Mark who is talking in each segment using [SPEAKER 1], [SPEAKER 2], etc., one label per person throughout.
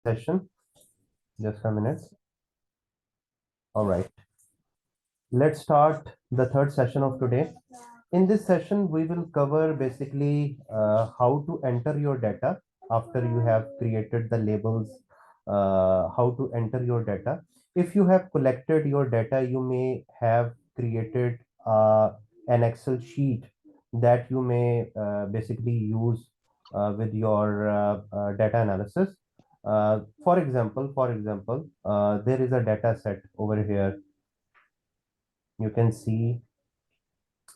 [SPEAKER 1] session. Just a minute. All right. Let's start the third session of today. In this session, we will cover basically how to enter your data after you have created the labels, how to enter your data. If you have collected your data, you may have created an Excel sheet that you may basically use with your data analysis. For example, there is a data set over here. You can see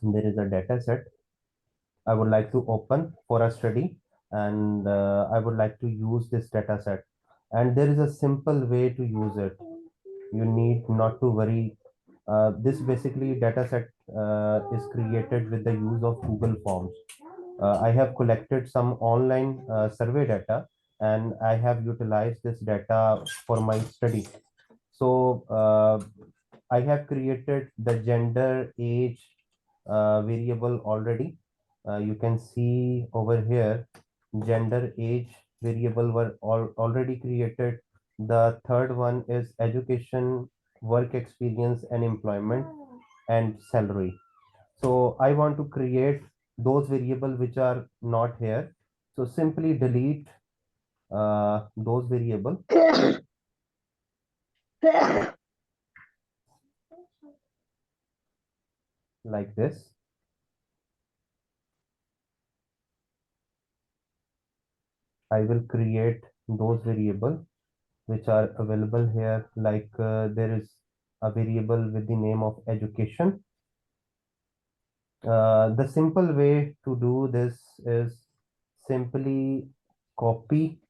[SPEAKER 1] there is a data set I would like to open for a study, and I would like to use this data set. And there is a simple way to use it. You need not to worry. This basically data set is created with the use of Google Forms. I have collected some online survey data, and I have utilized this data for my study. So I have created the gender, age variable already. You can see over here, gender, age variable were already created. The third one is education, work experience, and employment, and salary. So I want to create those variables which are not here. So simply delete those variables. Like this. I will create those variables which are available here. Like there is a variable with the name of education. The simple way to do this is simply copy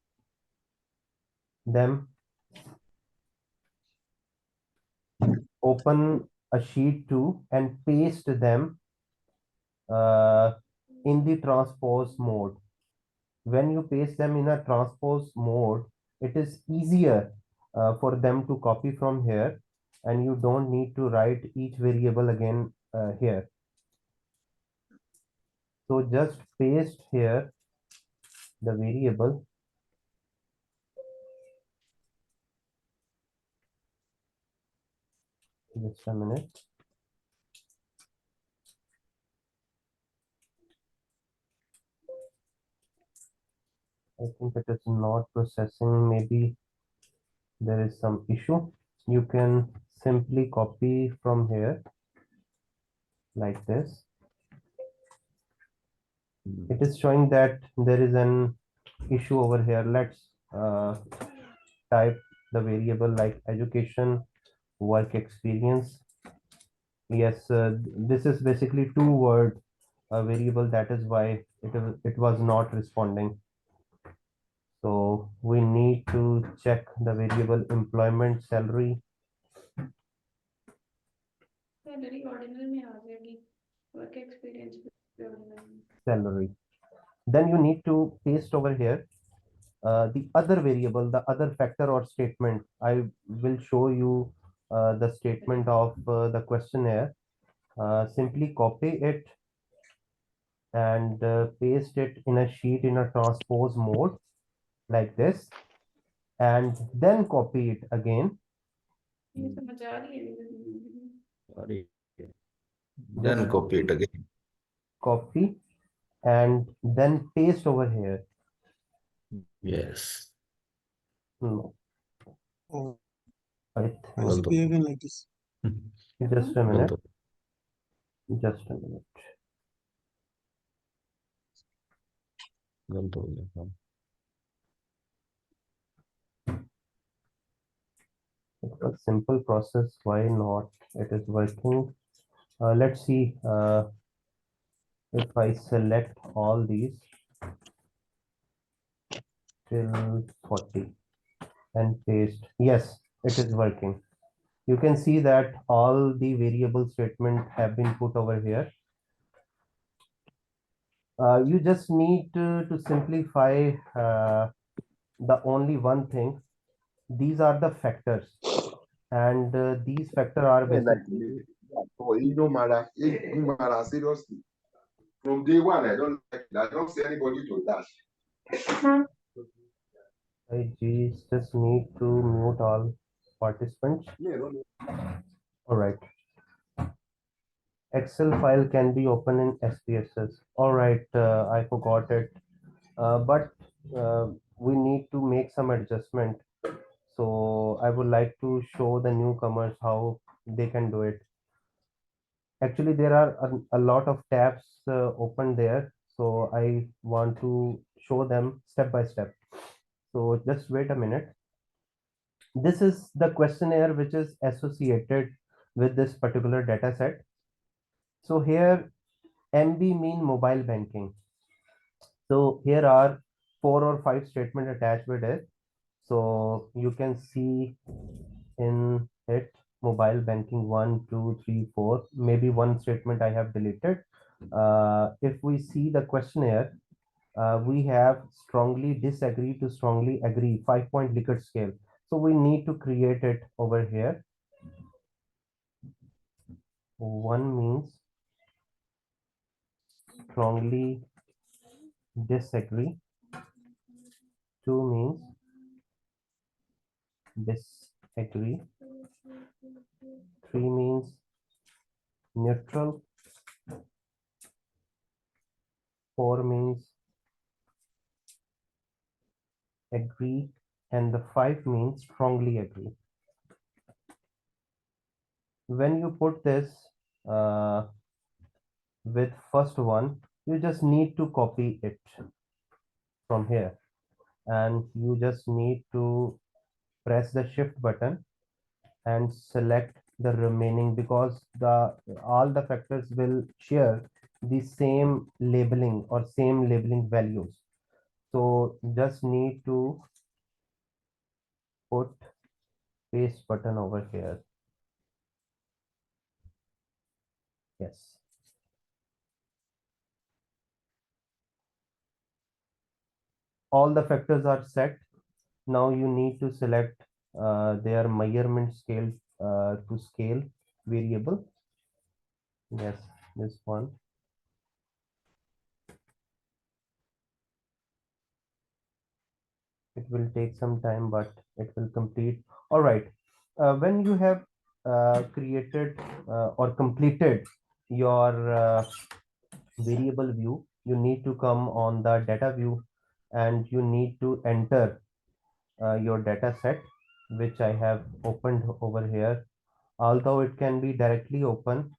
[SPEAKER 1] them, open a sheet 2 and paste them in the transpose mode. When you paste them in a transpose mode, it is easier for them to copy from here, and you don't need to write each variable again here. So just paste here the variable. Just a minute. I think it is not processing. Maybe there is some issue. You can simply copy from here like this. It is showing that there is an issue over here. Let's type the variable like education, work experience. Yes, this is basically 2-word variable. That is why it was not responding. So we need to check the variable employment, salary. Work experience, salary. Then you need to paste over here the other variable, the other factor or statement. I will show you the statement of the questionnaire. Simply copy it and paste it in a sheet in a transpose mode like this, and then copy it again.
[SPEAKER 2] Sorry. Then copy it again.
[SPEAKER 1] Copy and then paste over here.
[SPEAKER 2] Yes.
[SPEAKER 1] No.
[SPEAKER 3] Oh,
[SPEAKER 1] I think
[SPEAKER 3] again like this.
[SPEAKER 1] just a minute. Just a minute. It's a simple process. Why not? It is working. Let's see if I select all these till 40 and paste. Yes, it is working. You can see that all the variable statement have been put over here. You just need to simplify the only one thing. These are the factors, and these factors are basically.
[SPEAKER 4] You know, Mara, seriously. From day one, I don't see anybody to dash.
[SPEAKER 1] I just need to mute all participants. All right. Excel file can be opened in SPSS. All right, I forgot it. But we need to make some adjustment. So I would like to show the newcomers how they can do it. Actually, there are a lot of tabs open there. So I want to show them step by step. So just wait a minute. This is the questionnaire which is associated with this particular data set. So here MB mean mobile banking. So here are 4 or 5 statement attached with it. So you can see in it mobile banking 1, 2, 3, 4. Maybe one statement I have deleted. If we see the questionnaire, we have strongly disagree to strongly agree 5-point Likert scale. So we need to create it over here. One means strongly disagree. Two means disagree. Three means neutral. Four means agree. And the five means strongly agree. When you put this with first one, you just need to copy it from here, and you just need to press the shift button and select the remaining, because the all the factors will share the same labeling or same labeling values. So just need to put paste button over here. Yes. All the factors are set. Now you need to select their measurement scale to scale variable. Yes, this one. It will take some time, but it will complete. All right. When you have created or completed your variable view, you need to come on the data view and you need to enter your data set, which I have opened over here. Although it can be directly open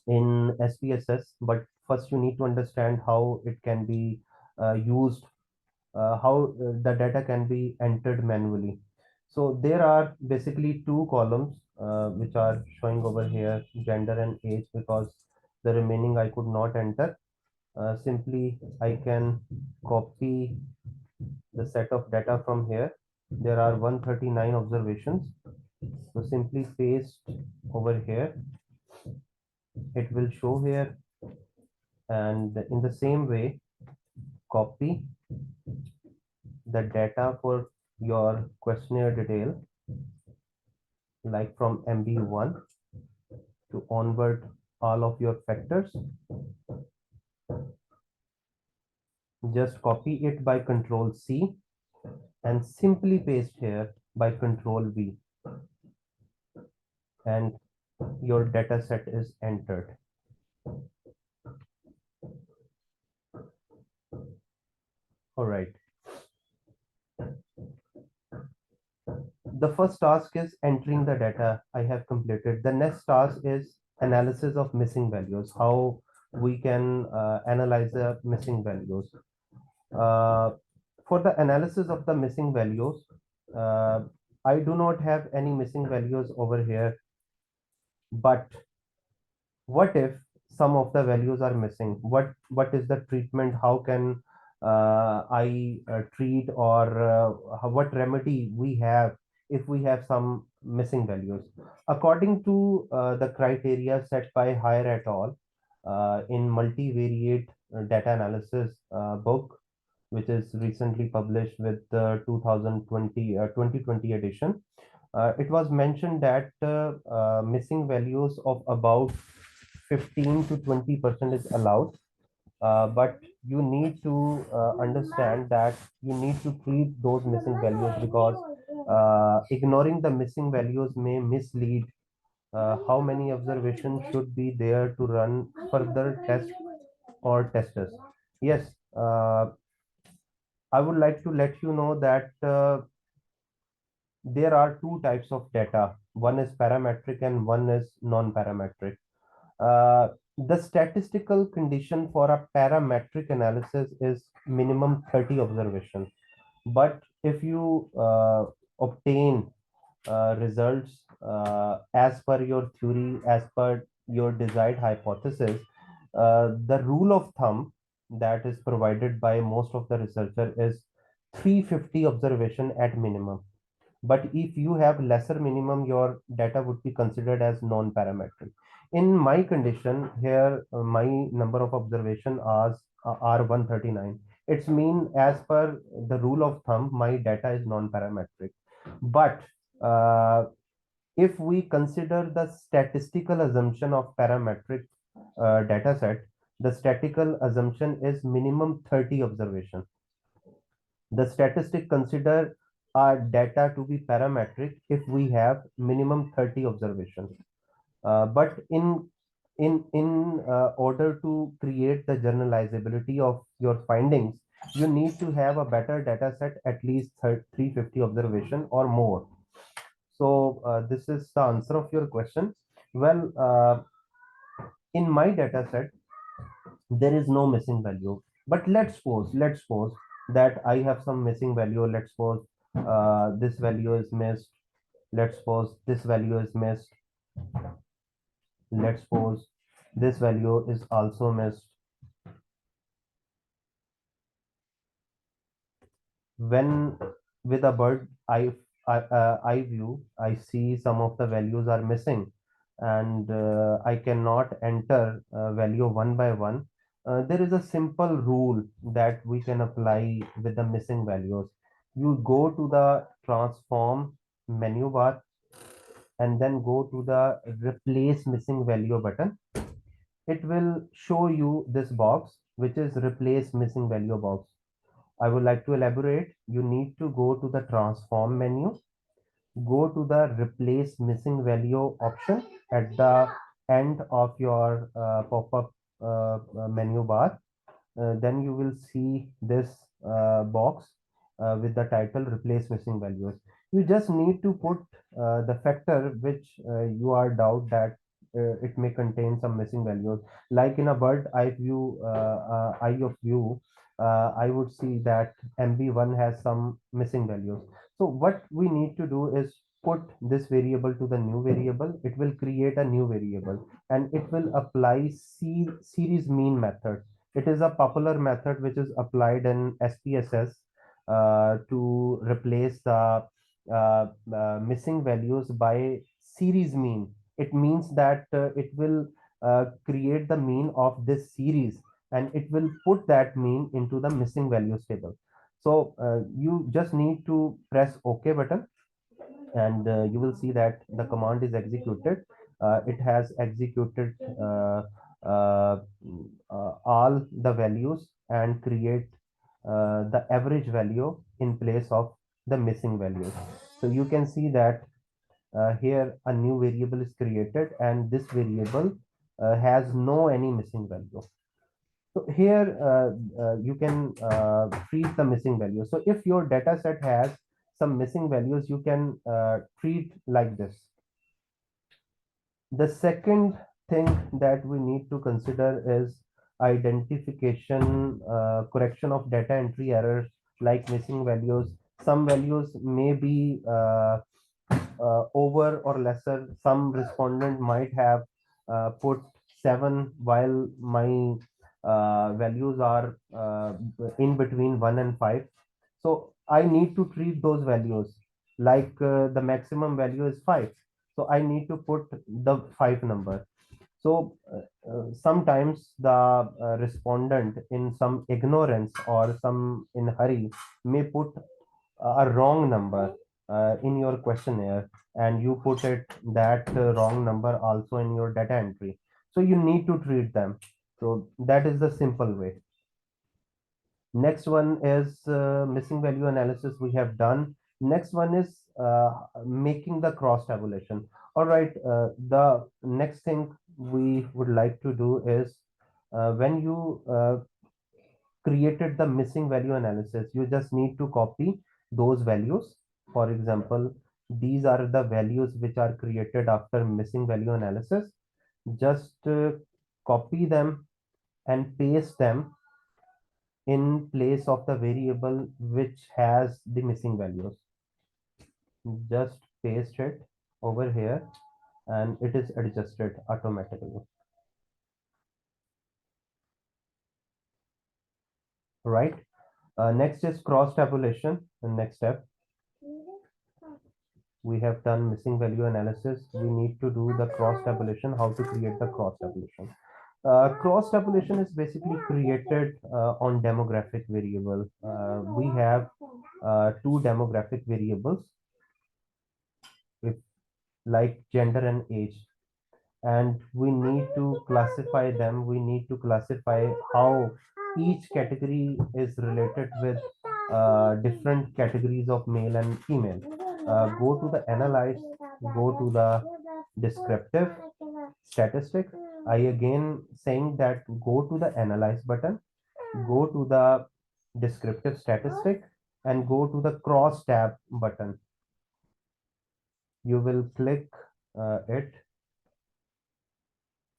[SPEAKER 1] in SPSS, but first you need to understand how it can be used, how the data can be entered manually. So there are basically 2 columns which are showing over here, gender and age, because the remaining I could not enter. Simply I can copy the set of data from here. There are 139 observations. So simply paste over here. It will show here, and in the same way, copy the data for your questionnaire detail, like from MB1 to onward all of your factors. Just copy it by Control C and simply paste here by Control V, and your data set is entered. All right. The first task is entering the data. I have completed. The next task is analysis of missing values. How we can analyze the missing values. For the analysis of the missing values, uh, I do not have any missing values over here, but what if some of the values are missing? What is the treatment? How can I treat, or what remedy we have if we have some missing values? According to the criteria set by Hire et al. In multivariate data analysis book, which is recently published with the 2020 edition, it was mentioned that missing values of about 15 to 20% is allowed. but you need to understand that you need to treat those missing values, because ignoring the missing values may mislead how many observations should be there to run further tests or testers. Yes, I would like to let you know that there are two types of data. One is parametric and one is non-parametric. The statistical condition for a parametric analysis is minimum 30 observations. But if you obtain results as per your theory, as per your desired hypothesis, the rule of thumb that is provided by most of the researcher is 350 observation at minimum. But if you have lesser minimum, your data would be considered as non-parametric. In my condition here, my number of observation are 139. It's mean, as per the rule of thumb, my data is non-parametric. But if we consider the statistical assumption of parametric data set, the statistical assumption is minimum 30 observation. The statistic consider our data to be parametric if we have minimum 30 observations. But in order to create the generalizability of your findings, you need to have a better data set, at least 350 observation or more. So this is the answer of your question. Well, in my data set, there is no missing value. But let's suppose that I have some missing value. Let's suppose this value is missed. Let's suppose this value is missed. Let's suppose this value is also missed. When with a bird eye view, I see some of the values are missing, and I cannot enter value one by one. There is a simple rule that we can apply with the missing values. You go to the transform menu bar and then go to the replace missing value button. It will show you this box, which is replace missing value box. I would like to elaborate. You need to go to the transform menu, go to the replace missing value option at the end of your pop-up menu bar. Then you will see this box with the title replace missing values. You just need to put the factor which you are doubt that it may contain some missing values. Like in a bird eye of view, I would see that MB1 has some missing values. So what we need to do is put this variable to the new variable. It will create a new variable and it will apply series mean method. It is a popular method which is applied in SPSS to replace the missing values by series mean. It means that it will create the mean of this series and it will put that mean into the missing values table. So you just need to press OK button and you will see that the command is executed. It has executed all the values and create the average value in place of the missing values. So you can see that here a new variable is created and this variable has no any missing value. So here you can treat the missing value. So if your data set has some missing values, you can treat like this. The second thing that we need to consider is identification, correction of data entry errors like missing values. Some values may be over or lesser. Some respondent might have put 7 while my values are in between 1 and 5. So I need to treat those values like the maximum value is 5. So I need to put the 5 number. So sometimes the respondent in some ignorance or some in hurry may put a wrong number in your questionnaire and you put it that wrong number also in your data entry. So you need to treat them. So that is the simple way. Next one is missing value analysis we have done. Next one is making the cross tabulation. All right, the next thing we would like to do is when you created the missing value analysis, you just need to copy those values. For example, these are the values which are created after missing value analysis. Just copy them and paste them in place of the variable which has the missing values. Just paste it over here and it is adjusted automatically. Right. Next is cross tabulation. The next step. We have done missing value analysis. We need to do the cross tabulation. How to create the cross tabulation? Cross tabulation is basically created on demographic variable. We have two demographic variables, if like gender and age, and we need to classify them. We need to classify how each category is related with different categories of male and female. Go to the analyze, go to the descriptive statistic. I again saying that go to the analyze button, go to the descriptive statistic, and go to the cross tab button. You will click it.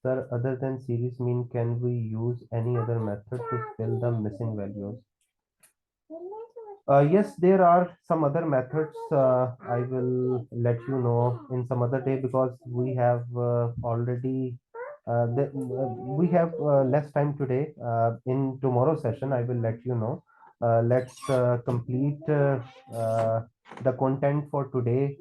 [SPEAKER 1] Sir, other than series mean, can we use any other method to fill the missing values? Yes, there are some other methods. I will let you know in some other day because we have already we have less time today. In tomorrow session, I will let you know. Let's complete the content for today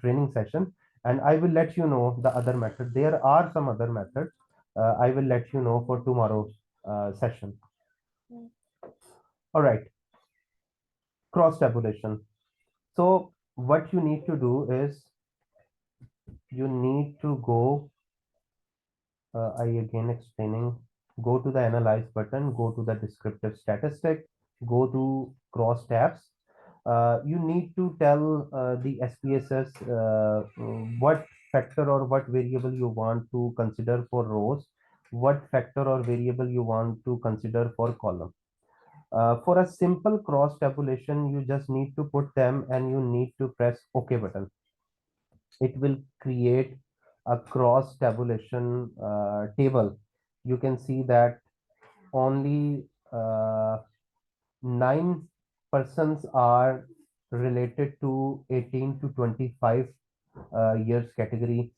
[SPEAKER 1] training session, and I will let you know the other method. There are some other methods. I will let you know for tomorrow's session. All right. Cross tabulation. So what you need to do is you need to go, I again explaining, go to the analyze button, go to the descriptive statistic, go to cross tabs. You need to tell the SPSS what factor or what variable you want to consider for rows, what factor or variable you want to consider for column. For a simple cross tabulation, you just need to put them and you need to press OK button. It will create a cross tabulation table. You can see that only 9 persons are related to 18 to 25 years category.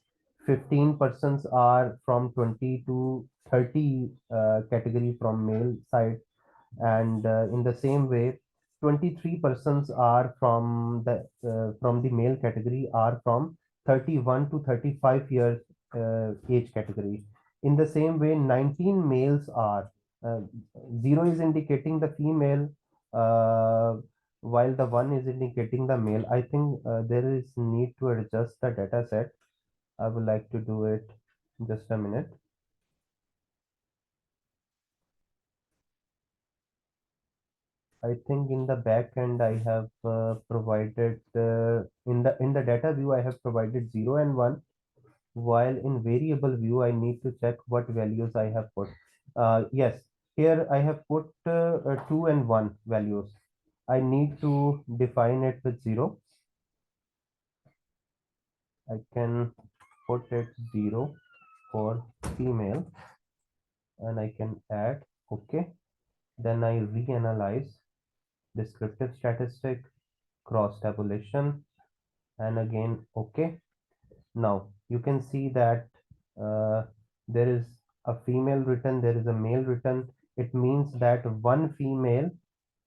[SPEAKER 1] 15 persons are from 20 to 30 category from male side, and in the same way 23 persons are from the male category are from 31 to 35 years age category. In the same way 19 males are, uh, 0 is indicating the female, uh, while the 1 is indicating the male. I think there is need to adjust the data set. I would like to do it. Just a minute. I think in the back end I have provided in the data view I have provided 0 and 1, while in variable view I need to check what values I have put. Yes, here I have put 2 and 1 values. I need to define it with 0. I can put it 0 for female and I can add OK. Then I reanalyze descriptive statistic, cross tabulation, and again OK. Now you can see that there is a female written, there is a male written. It means that 1 female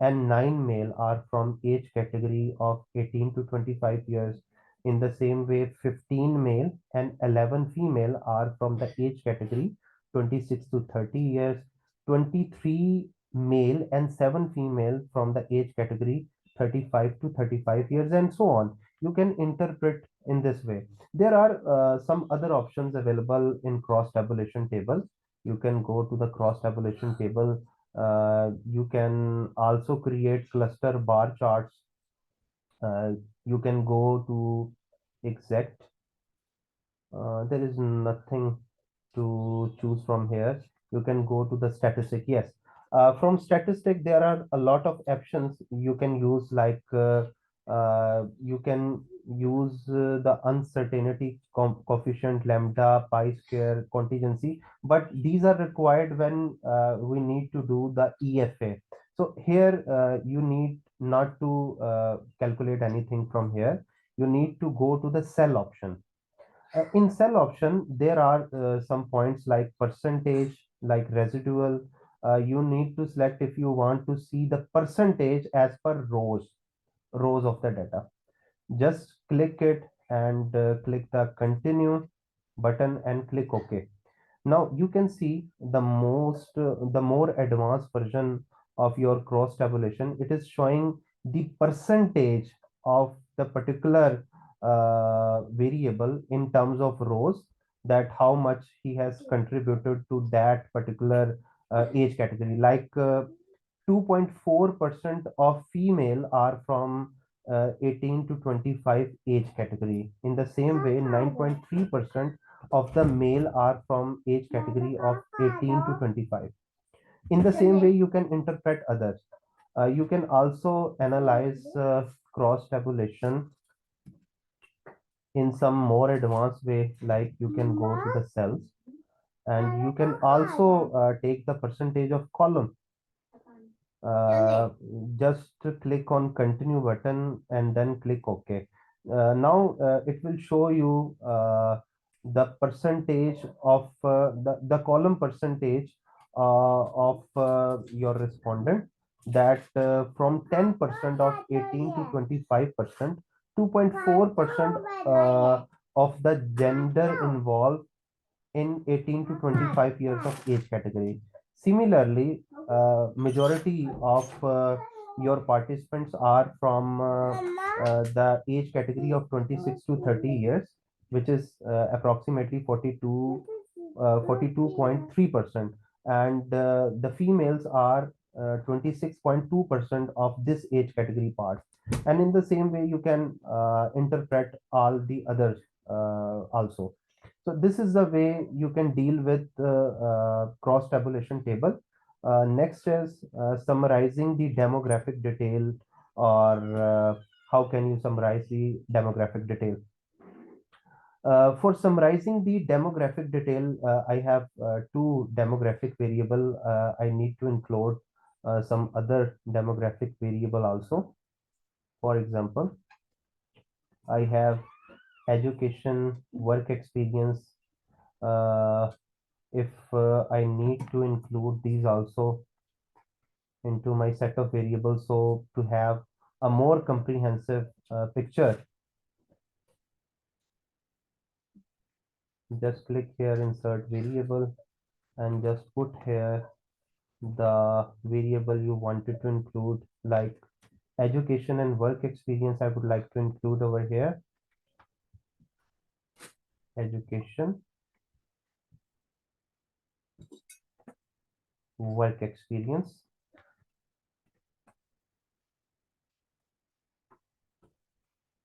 [SPEAKER 1] and 9 male are from age category of 18 to 25 years. In the same way 15 male and 11 female are from the age category 26 to 30 years. 23 male and 7 female from the age category 35 to 35 years, and so on. You can interpret in this way. There are some other options available in cross tabulation tables. You can go to the cross tabulation table. You can also create cluster bar charts. You can go to exact. There is nothing to choose from here. You can go to the statistic. Yes, from statistic there are a lot of options you can use, like you can use the uncertainty coefficient, lambda, pi square, contingency, but these are required when we need to do the EFA. So here you need not to calculate anything from here. You need to go to the cell option. In cell option, there are some points like percentage, like residual. You need to select if you want to see the percentage as per rows of the data. Just click it and click the continue button and click OK. Now you can see the more advanced version of your cross tabulation. It is showing the percentage of the particular variable in terms of rows, that how much he has contributed to that particular age category. Like 2.4% of female are from 18 to 25 age category. In the same way, 9.3% of the male are from age category of 18 to 25. In the same way, you can interpret others. You can also analyze cross tabulation in some more advanced way, like you can go to the cells and you can also take the percentage of column. uh, just click on continue button and then click OK. Now it will show you the percentage of the column percentage of your respondent, that from 10% of 18 to 25%, 2.4% of the gender involved in 18 to 25 years of age category. Similarly, majority of your participants are from the age category of 26 to 30 years, which is approximately 42.3%, and the females are 26.2% of this age category part. And in the same way, you can interpret all the others also. So this is the way you can deal with cross tabulation table. Next is summarizing the demographic detail, or how can you summarize the demographic detail? For summarizing the demographic detail, I have two demographic variable. I need to include some other demographic variable also. For example, I have education, work experience. If I need to include these also into my set of variables, so to have a more comprehensive picture, just click here insert variable and just put here the variable you wanted to include, like education and work experience. I would like to include over here education, work experience.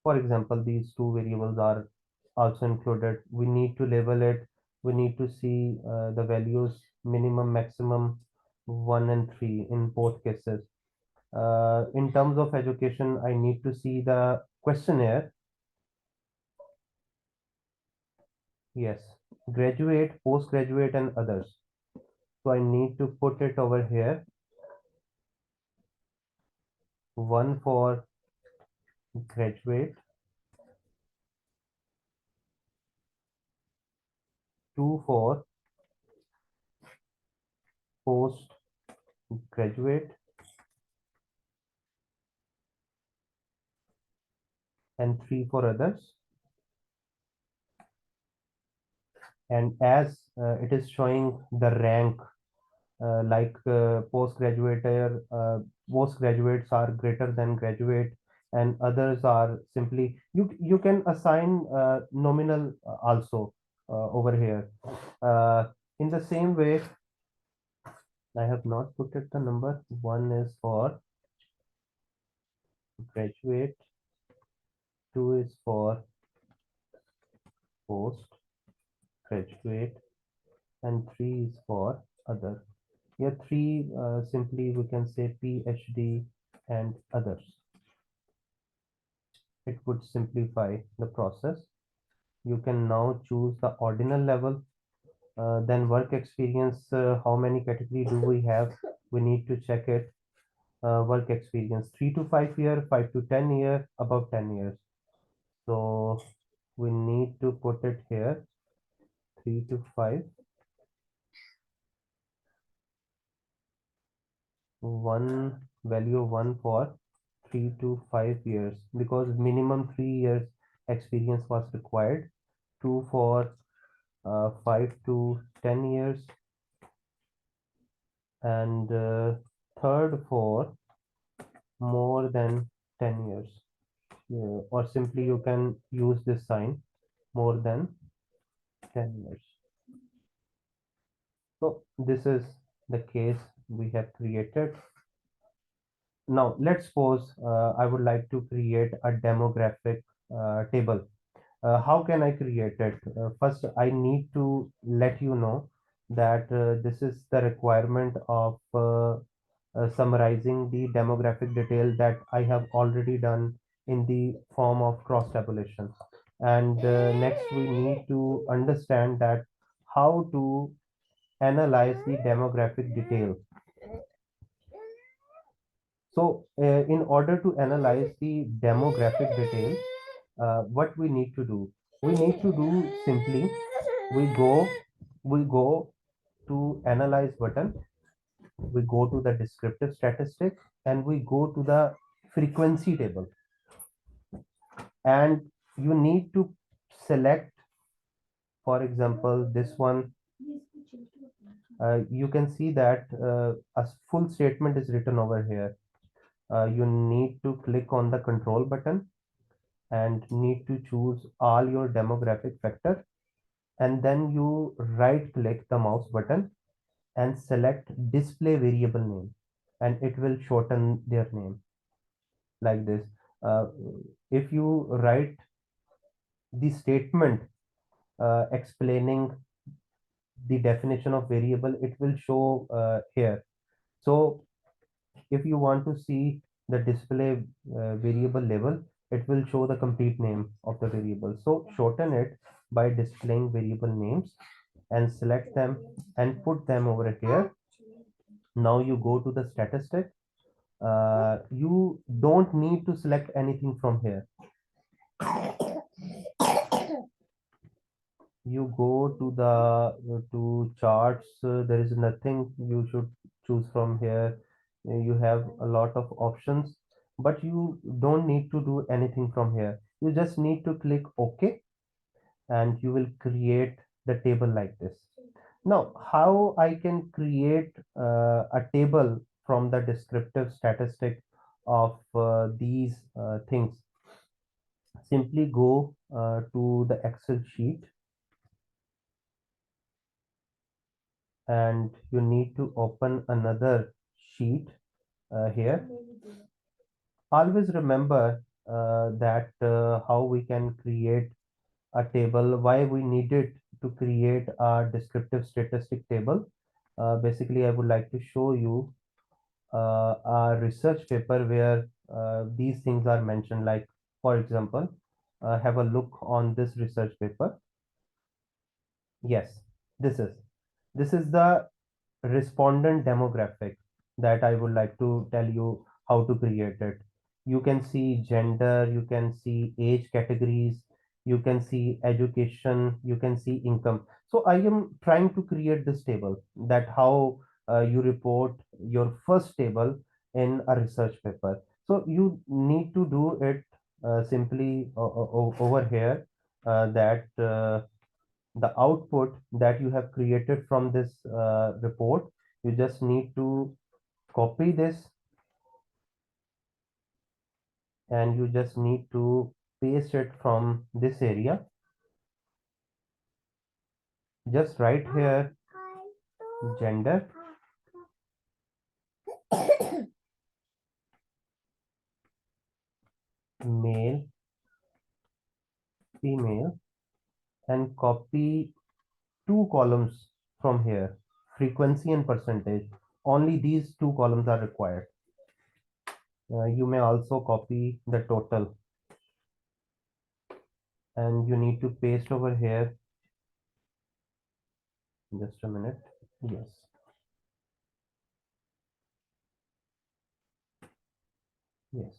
[SPEAKER 1] For example, these two variables are also included. We need to label it. We need to see the values minimum, maximum, 1 and 3 in both cases. In terms of education, I need to see the questionnaire. Yes, graduate, postgraduate, and others. So I need to put it over here. 1 for graduate, 2 for postgraduate, and 3 for others. And as it is showing the rank, like postgraduates are greater than graduate, and others are simply, you can assign nominal also over here. In the same way, I have not put it the number. One is for graduate, two is for postgraduate, and three is for other. Here three simply we can say PhD and others. It would simplify the process. You can now choose the ordinal level. Then work experience, how many category do we have? We need to check it. Work experience 3 to 5 year, 5 to 10 year, above 10 years. So we need to put it here 3 to 5. One value one for 3 to 5 years because minimum 3 years experience was required. Two for 5 to 10 years, and third for more than 10 years. Or simply you can use this sign, more than 10 years. So this is the case we have created. Now let's suppose I would like to create a demographic table. How can I create it? First, I need to let you know that this is the requirement of summarizing the demographic detail that I have already done in the form of cross tabulation. And next, we need to understand that how to analyze the demographic detail. So, in order to analyze the demographic detail, what we need to do? We need to do simply, we go to analyze button, we go to the descriptive statistic, and we go to the frequency table. And you need to select, for example, this one. You can see that a full statement is written over here. You need to click on the control button and need to choose all your demographic factor, and then you right click the mouse button and select display variable name, and it will shorten their name like this. uh, if you write the statement explaining the definition of variable, it will show here. So if you want to see the display variable label, it will show the complete name of the variable. So shorten it by displaying variable names and select them and put them over here. Now you go to the statistic. You don't need to select anything from here. You go to the to charts. There is nothing you should choose from here. You have a lot of options, but you don't need to do anything from here. You just need to click OK, and you will create the table like this. Now, how I can create a table from the descriptive statistic of these things? Simply go to the Excel sheet, and you need to open another sheet here. Always remember that how we can create a table, why we needed to create a descriptive statistic table. Basically, I would like to show you a research paper where these things are mentioned. Like, for example, have a look on this research paper. Yes, this is the respondent demographic that I would like to tell you how to create it. You can see gender, you can see age categories, you can see education, you can see income. So I am trying to create this table, that how you report your first table in a research paper. So you need to do it simply over here, that the output that you have created from this report, you just need to copy this, and you just need to paste it from this area, just right here. gender, male, female, and copy two columns from here, frequency and percentage. Only these two columns are required. You may also copy the total, and you need to paste over here. Just a minute. Yes. Yes.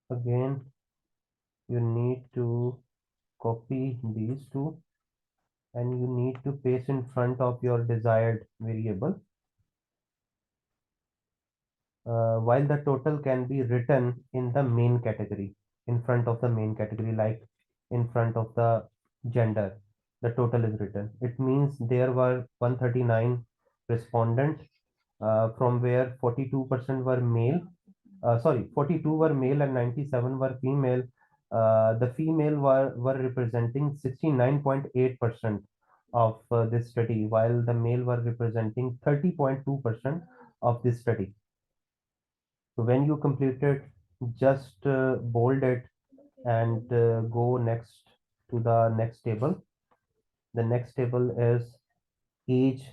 [SPEAKER 1] Again, you need to copy these two, and you need to paste in front of your desired variable. While the total can be written in the main category, in front of the main category, like in front of the gender, the total is written. It means there were 139 respondents, from where 42% were male. Sorry, 42 were male and 97 were female. The female were representing 69.8% of this study, while the male were representing 30.2% of this study. So when you complete it, just bold it and go next to the next table. The next table is age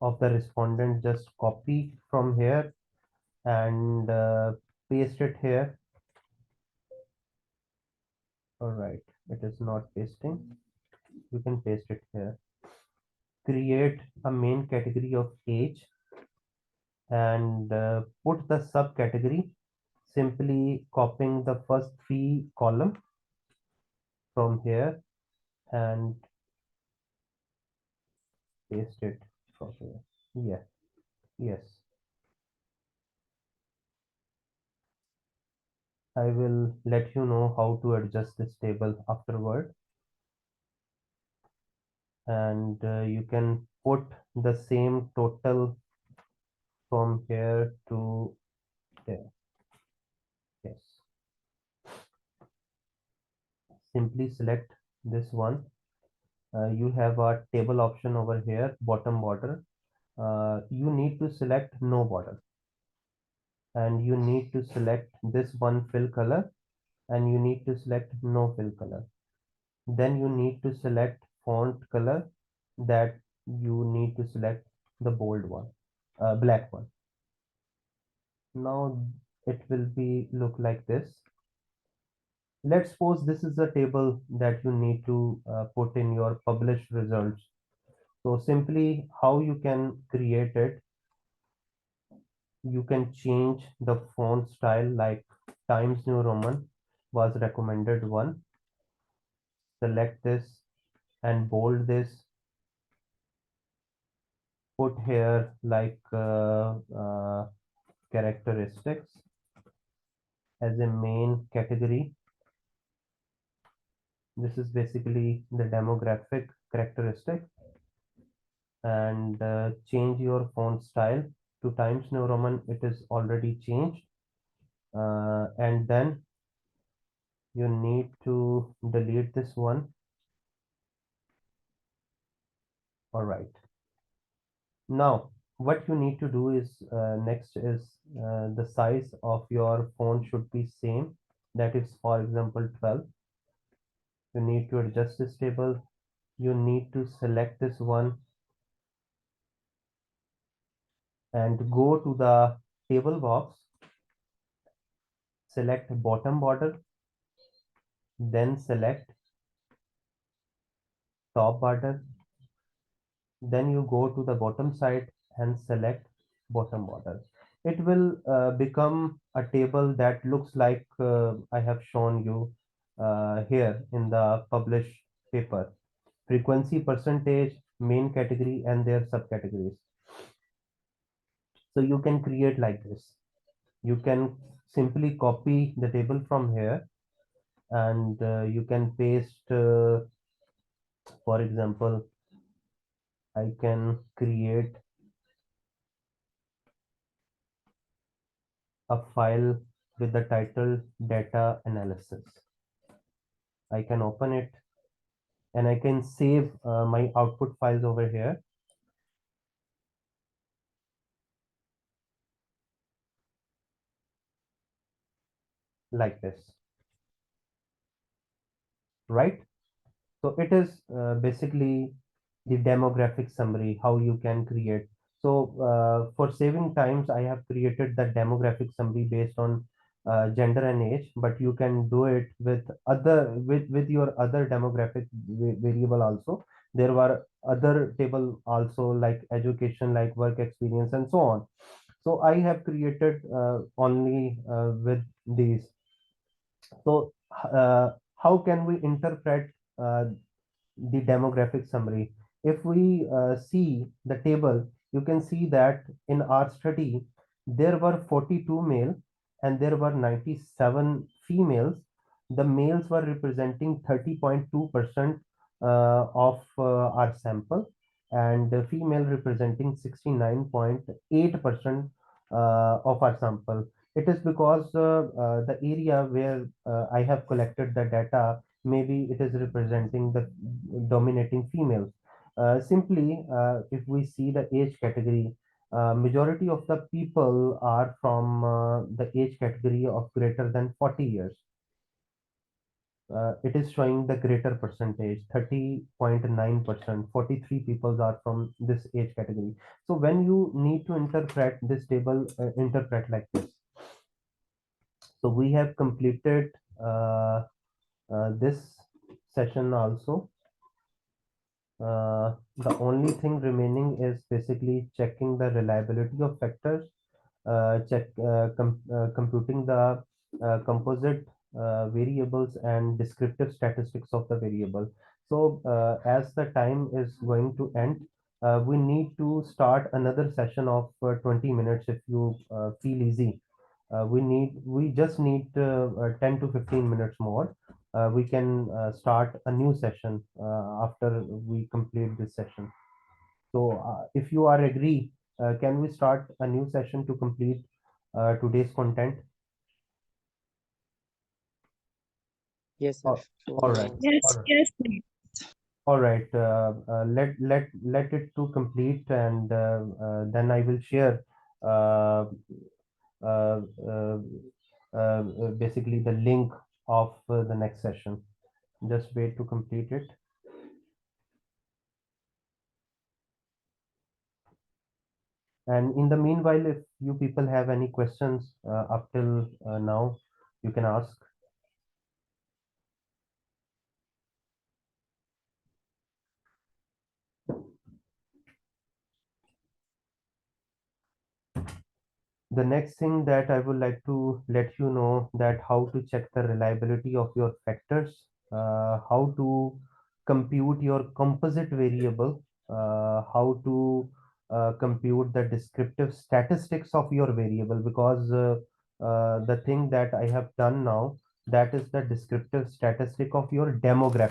[SPEAKER 1] of the respondent. Just copy from here and paste it here. All right, it is not pasting. You can paste it here. Create a main category of age and put the subcategory, simply copying the first three column from here and paste it from here. Yeah, yes. I will let you know how to adjust this table afterward. And you can put the same total from here to there. Yes. Simply select this one. You have a table option over here, bottom border. You need to select no border, and you need to select this one fill color, and you need to select no fill color. Then you need to select font color, that you need to select the bold one, black one. Now it will be look like this. Let's suppose this is a table that you need to put in your published results. So simply how you can create it, you can change the font style, like Times New Roman was recommended one. Select this and bold this. Put here like characteristics as a main category. This is basically the demographic characteristic, and change your font style to Times New Roman. It is already changed, and then you need to delete this one. All right. Now what you need to do is next is the size of your font should be same. That is, for example, 12. You need to adjust this table. You need to select this one and go to the table box, select bottom border, then select top border, then you go to the bottom side and select bottom border. It will become a table that looks like I have shown you here in the published paper. Frequency, percentage, main category, and their subcategories. So you can create like this. You can simply copy the table from here, and you can paste, for example, I can create a file with the title data analysis. I can open it and I can save my output files over here. Like this, right? So it is basically the demographic summary, how you can create. So for saving times, I have created the demographic summary based on gender and age, but you can do it with with your other demographic variable also. There were other table also, like education, like work experience, and so on. So I have created only with these. So how can we interpret the demographic summary? If we see the table, you can see that in our study, there were 42 male and there were 97 females. The males were representing 30.2% of our sample, and the female representing 69.8% of our sample. It is because the area where I have collected the data, maybe it is representing the dominating females. Simply, if we see the age category, majority of the people are from the age category of greater than 40 years. It is showing the greater percentage, 30.9%. 43 people are from this age category. So when you need to interpret this table, interpret like this. So we have completed this session also. The only thing remaining is basically checking the reliability of factors, computing the composite variables and descriptive statistics of the variable. So as the time is going to end, we need to start another session of 20 minutes if you feel easy. We just need 10 to 15 minutes more. We can start a new session after we complete this session. So if you are agree, can we start a new session to complete today's content?
[SPEAKER 3] Yes, sir.
[SPEAKER 1] All right.
[SPEAKER 5] Yes,
[SPEAKER 1] All right.
[SPEAKER 5] yes, please.
[SPEAKER 1] All right. Let it to complete, and then I will share uh, uh, uh, basically the link of the next session. Just wait to complete it. And in the meanwhile, if you people have any questions up till now, you can ask. The next thing that I would like to let you know, that how to check the reliability of your factors, how to compute your composite variable, how to compute the descriptive statistics of your variable, because the thing that I have done now, that is the descriptive statistic of your demographic.